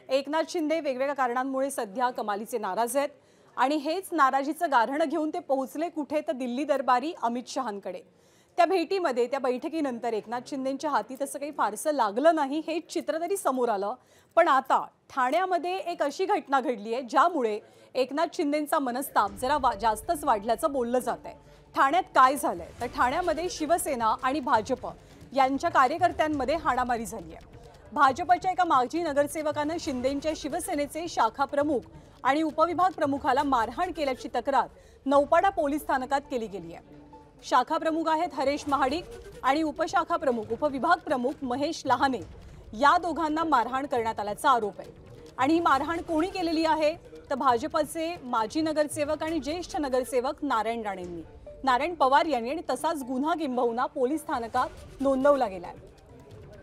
एकनाथ शिंदे वेगवेगळ्या कारणांमुळे सध्या कमालीचे नाराज आहेत आणि हेच नाराजीचं गाऱ्हाण घेऊन ते पोहोचले कुठे तर दिल्ली दरबारी अमित शहांकडे। त्या भेटीमध्ये त्या बैठकीनंतर एकनाथ शिंदेंच्या हाती तसं काही फारसं लागलं नाही हे चित्र तरी समोर आलं। पण आता ठाण्यामध्ये एक अशी घटना घडली आहे ज्यामुळे एकनाथ शिंदेंचा मनस्ताप जरा जास्तच वाढल्याचं बोललं जात आहे। ठाण्यात काय झालंय तर ठाण्यामध्ये शिवसेना आणि भाजप यांच्या कार्यकर्त्यांमध्ये हाणामारी झाली आहे। भाजपच्या एका माजी नगरसेवकाने शिंदेंच्या शिवसेनेचे शाखा प्रमुख आणि उपविभाग प्रमुखाला मारहाण केल्याची तक्रार नौपाडा पोलीस स्थानकात केली गेली आहे। शाखा प्रमुख आहेत हरेश महाडिक आणि उपशाखा प्रमुख उपविभाग प्रमुख महेश लहाने या दोघांना मारहाण करण्यात आल्याचा आरोप आहे। आणि ही मारहाण कोणी केलेली आहे तर भाजपचे माजी नगरसेवक आणि ज्येष्ठ नगरसेवक नारायण पवार यांनी आणि तसाच गुन्हा किंबहुना पोलीस स्थानकात नोंदवला गेलाय।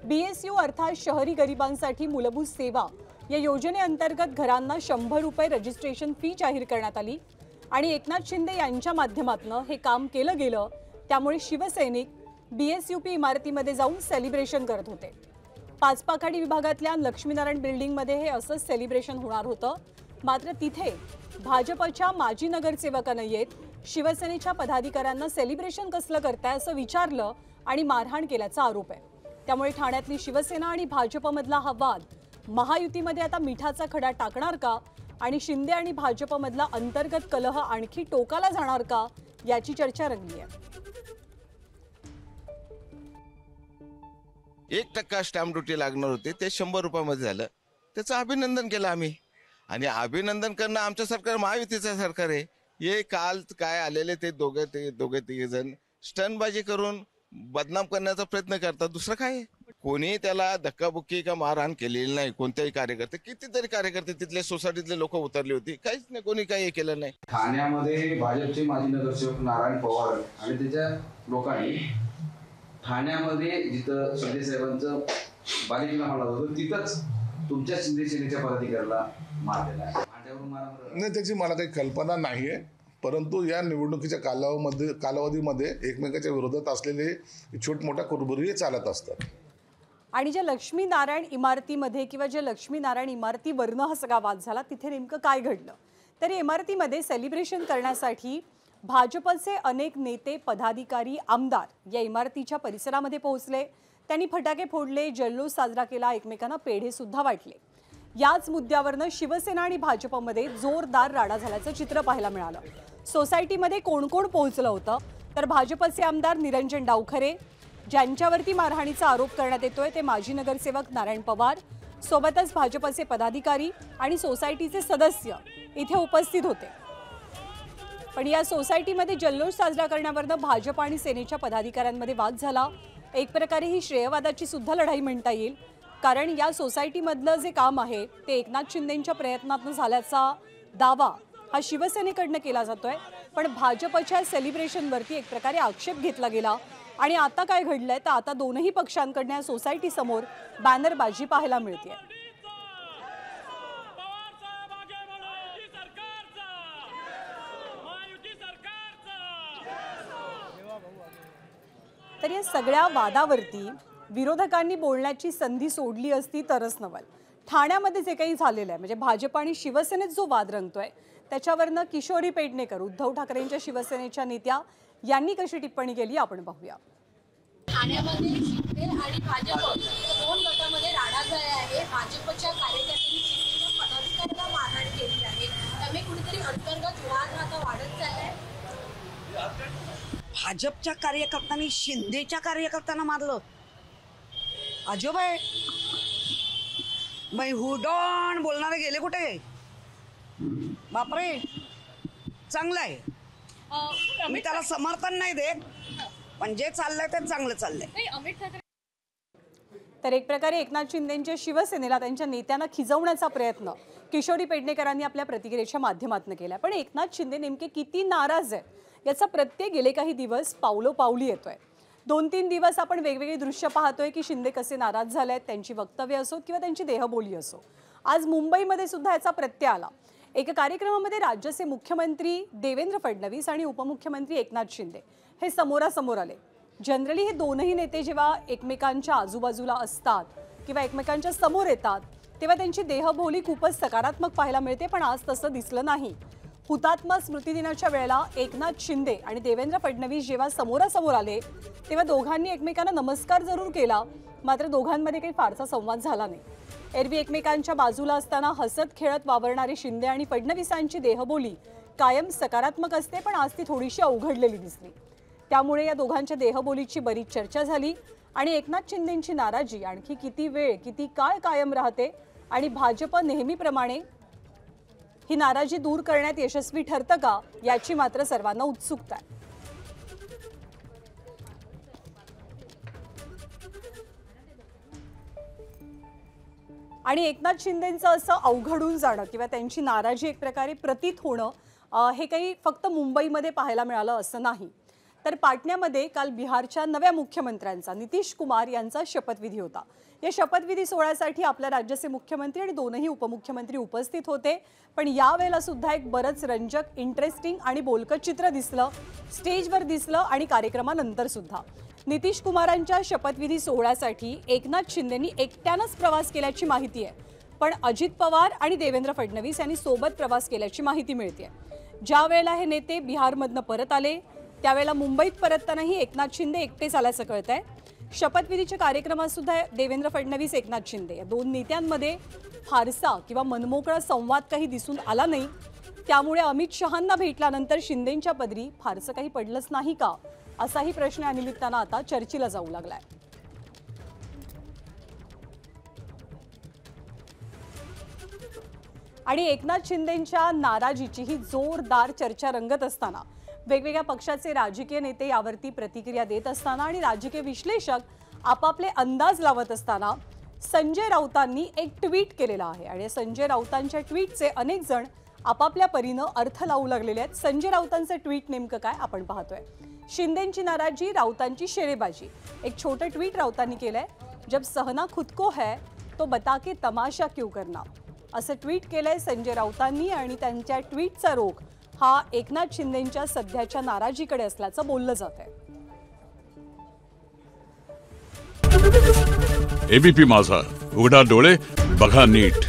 बीएसयू अर्थात शहरी गरिबांसाठी मूलभूत सेवा या योजनेअंतर्गत घरांना 100 रुपये रजिस्ट्रेशन फी जाहीर करण्यात आली आणि एकनाथ शिंदे यांच्या माध्यमातून हे काम केलं गेलं। त्यामुळे शिवसैनिक बीएसयूपी इमारतीमध्ये जाऊन सेलिब्रेशन करत होते। पाचपाखाडी विभागातल्या लक्ष्मीनारायण बिल्डिंगमध्ये हे असंच सेलिब्रेशन होणार होतं। मात्र तिथे भाजपच्या माजी नगरसेवकानं येत शिवसेनेच्या पदाधिकाऱ्यांना सेलिब्रेशन कसलं करताय असं विचारलं आणि मारहाण केल्याचा आरोप आहे। त्यामुळे ठाण्यातली शिवसेना आणि भाजपमधला हा वाद महायुतीमध्ये आता मिठाचा खडा टाकणार का आणि शिंदे आणि भाजपमधला अंतर्गत कलह आणखी टोकाला जाणार का याची चर्चा रंगली आहे। 1% स्टॅम्प ड्युटी लागणार होते ते 100 रुपयामध्ये झालं। त्याचं अभिनंदन केलं आम्ही आणि अभिनंदन करणं आमचं सरकार महायुतीचं सरकार आहे। हे काल काय आलेले ते दोघे तिघे जण स्टंटबाजी करून बदनाम करण्याचा प्रयत्न करतात। दुसरं काय कोणी त्याला धक्काबुक्की का मारहाण केलेली नाही। कोणत्याही कार्यकर्ते कितीतरी कार्यकर्ते तिथले सोसायटीतले लोक उतरली होती, काहीच नाही, कोणी काही केलं नाही। ठाण्यामध्ये भाजपचे माजी नगरसेवक नारायण पवार आणि त्याच्या लोकांनी ठाण्यामध्ये जिथं शिंदे साहेबांचं बालिकेला हल्ला होतो तिथंच तुमच्या शिंदे सेनेच्या पदाधिकाऱ्याला मार दिला आहे। नाही त्याची मला काही कल्पना नाहीये, परंतु या निवडणुकीच्या कालावधीमध्ये एकमेकाच्या विरोधात असलेले छोट-मोठ्या कुरबुरी चालत असतात। आणि ज्या लक्ष्मीनारायण इमारतीमध्ये किंवा ज्या लक्ष्मीनारायण इमारतीवरनं हा सगळा वाद झाला तिथे नेमकं काय घडलं तर इमारतीमध्ये सेलिब्रेशन करण्यासाठी भाजपचे अनेक नेते पदाधिकारी आमदार या इमारतीच्या परिसरामध्ये पोहोचले। त्यांनी फटाके फोडले, जल्लोष साजरा केला, एकमेकांना पेढे सुद्धा वाटले। याच मुद्द्यावरनं शिवसेना आणि भाजपमध्ये जोरदार राडा झाल्याचं चित्र पाहायला मिळालं। सोसायटीमध्ये कोण कोण पोहोचलं होतं तर भाजपचे आमदार निरंजन डावखरे ज्यांच्यावरती मारहाणीचा आरोप करण्यात येतोय ते माजी नगरसेवक नारायण पवार, सोबतच भाजपचे पदाधिकारी आणि सोसायटीचे सदस्य इथे उपस्थित होते। पण या सोसायटीमध्ये जल्लोष साजरा करण्यावरनं भाजप आणि सेनेच्या पदाधिकाऱ्यांमध्ये वाद झाला। एक प्रकारे ही श्रेयवादाची सुद्धा लढाई म्हणता येईल, कारण या सोसायटीमधलं जे काम आहे ते एकनाथ शिंदेंच्या प्रयत्नातून झाल्याचा दावा हा शिवसेनेकडनं केला जातोय। पण भाजपच्या सेलिब्रेशनवरती एक प्रकारे आक्षेप घेतला गेला आणि आता काय घडलंय तर आता दोनही पक्षांकडनं या सोसायटी समोर बॅनरबाजी पाहायला मिळते। तर या सगळ्या वादावरती विरोधकांनी बोलण्याची संधी सोडली असती तरच नवल। ठाण्यामध्ये जे काही झालेलं आहे म्हणजे भाजप आणि शिवसेनेत जो वाद रंगतोय त्याच्यावरनं किशोरी पेडणेकर उद्धव ठाकरेंच्या शिवसेनेच्या नेत्या यांनी कशी टिप्पणी केली आपण पाहूया। ठाण्यामध्ये शिंदे आणि भाजप दोन गटामध्ये राडा झाला आहे। भाजपच्या कार्यकर्त्यांनी शिंदेच्या पदाधिकाऱ्यांना मारहाण केली आहे। त्यामुळे कुठेतरी अंतर्गत वाद आता वाढत चाललाय। भाजपच्या कार्यकर्त्यांनी शिंदेच्या कार्यकर्त्यांना मारलं। अजब आहे, मै हुडॉन बोलणारे गेले कुठे? बापरे, चांगलं आहे, मी त्याला समर्थन नाही देत, पण जे चाललंय ते चांगलं चाललंय। तर एक प्रकारे एकनाथ शिंदेंच्या शिवसेनेला त्यांच्या नेत्यांना खिजवण्याचा प्रयत्न किशोरी पेडणेकरांनी आपल्या प्रतिक्रियेच्या माध्यमातून केला। पण एकनाथ शिंदे नेमके किती नाराज आहेत याचा प्रत्येक गेले काही दिवस पावलोपावली येतोय। 2-3 दिवस आपण वेगवेगळी दृश्य पाहतोय की शिंदे कसे नाराज झालेत, त्यांची वक्तव्य असो किंवा त्यांची देहबोली असो। आज मुंबईमध्ये सुद्धा याचा प्रत्यय आला। एका कार्यक्रमामध्ये राज्याचे मुख्यमंत्री देवेंद्र फडणवीस आणि उपमुख्यमंत्री एकनाथ शिंदे हे समोरासमोर आले। जनरली हे दोनही नेते जेव्हा एकमेकांच्या आजूबाजूला असतात किंवा एकमेकांच्या समोर येतात तेव्हा त्यांची देहबोली खूपच सकारात्मक पाहायला मिळते, पण आज तसं दिसलं नाही. हुतात्मा स्मृती दिनाच्या वेळेला एकनाथ शिंदे आणि देवेंद्र फडणवीस जेव्हा समोरासमोर आले तेव्हा दोघांनी एकमेकांना नमस्कार जरूर केला, मात्र दोघांमध्ये काही फारसा संवाद झाला नाही. एरवी एकमेकांच्या बाजूला असताना हसत खेळत वावरणारे शिंदे आणि फडणवीसांची देहबोली कायम सकारात्मक असते, पण आज ती थोडीशी अवघडलेली दिसली. त्यामुळे या दोघांच्या देहबोलीची बरीच चर्चा झाली आणि एकनाथ शिंदेंची नाराजी आणखी किती वेळ किती काळ कायम राहते आणि भाजप नेहमीप्रमाणे ही नाराजी दूर करण्यात यशस्वी ठरतं का, याची मात्र सर्वांना उत्सुकता आहे. आणि एकनाथ शिंदेंचं असं अवघडून जाणं किंवा त्यांची नाराजी एक प्रकारे प्रतीत होणं हे काही फक्त मुंबईमध्ये पाहायला मिळालं असं नाही. तर पाटण्यामध्ये काल बिहारच्या नव्या मुख्यमंत्र्यांचा नितीश कुमार यांचा शपथविधी होता. या शपथविधी सोहळ्यासाठी आपल्या राज्याचे मुख्यमंत्री आणि दोनही उपमुख्यमंत्री उपस्थित होते. पण यावेळेला सुद्धा एक बरंच रंजक, इंटरेस्टिंग आणि बोलकं चित्र दिसलं, स्टेजवर दिसलं आणि कार्यक्रमानंतर सुद्धा. नितीश कुमारांच्या शपथविधी सोहळ्यासाठी एकनाथ शिंदेंनी एकट्यानंच प्रवास केल्याची माहिती आहे, पण अजित पवार आणि देवेंद्र फडणवीस यांनी सोबत प्रवास केल्याची माहिती मिळते. ज्या वेळेला हे नेते बिहारमधनं परत आले त्यावेळेला मुंबईत परततानाही एकनाथ शिंदे एकटेच आल्याचं कळतंय. शपथविधीच्या कार्यक्रमात सुद्धा देवेंद्र फडणवीस, एकनाथ शिंदे या दोन नेत्यांमध्ये फारसा किंवा मनमोकळा संवाद काही दिसून आला नाही. त्यामुळे अमित शहांना भेटल्यानंतर शिंदेंच्या पदरी फारसं काही पडलंच नाही का, असाही प्रश्न या निमित्तानं आता चर्चेला जाऊ लागलाय. आणि एकनाथ शिंदेंच्या नाराजीची ही जोरदार चर्चा रंगत असताना वेगवेगळ्या पक्षाचे राजकीय नेते यावरती प्रतिक्रिया देत असताना आणि राजकीय विश्लेषक आपापले अंदाज लावत असताना संजय राऊतांनी एक ट्विट केलेला आहे. आणि संजय राऊतांच्या ट्विटचे अनेक जण आपापल्या परीनं अर्थ लावू लागलेले आहेत. संजय राऊतांचं ट्विट नेमकं काय आपण पाहतोय. शिंदेंची नाराजी, राऊतांची शेरेबाजी. एक छोटं ट्विट राऊतांनी केलंय. जब सहना खुद को है तो बता के तमाशा क्यों करना, असं ट्विट केलंय संजय राऊतांनी. आणि त्यांच्या ट्विटचा रोख हा एकनाथ शिंदेंच्या सध्याच्या नाराजीकडे असल्याचं बोललं जात आहे. एबीपी माझा, उघडा डोळे बघा नीट.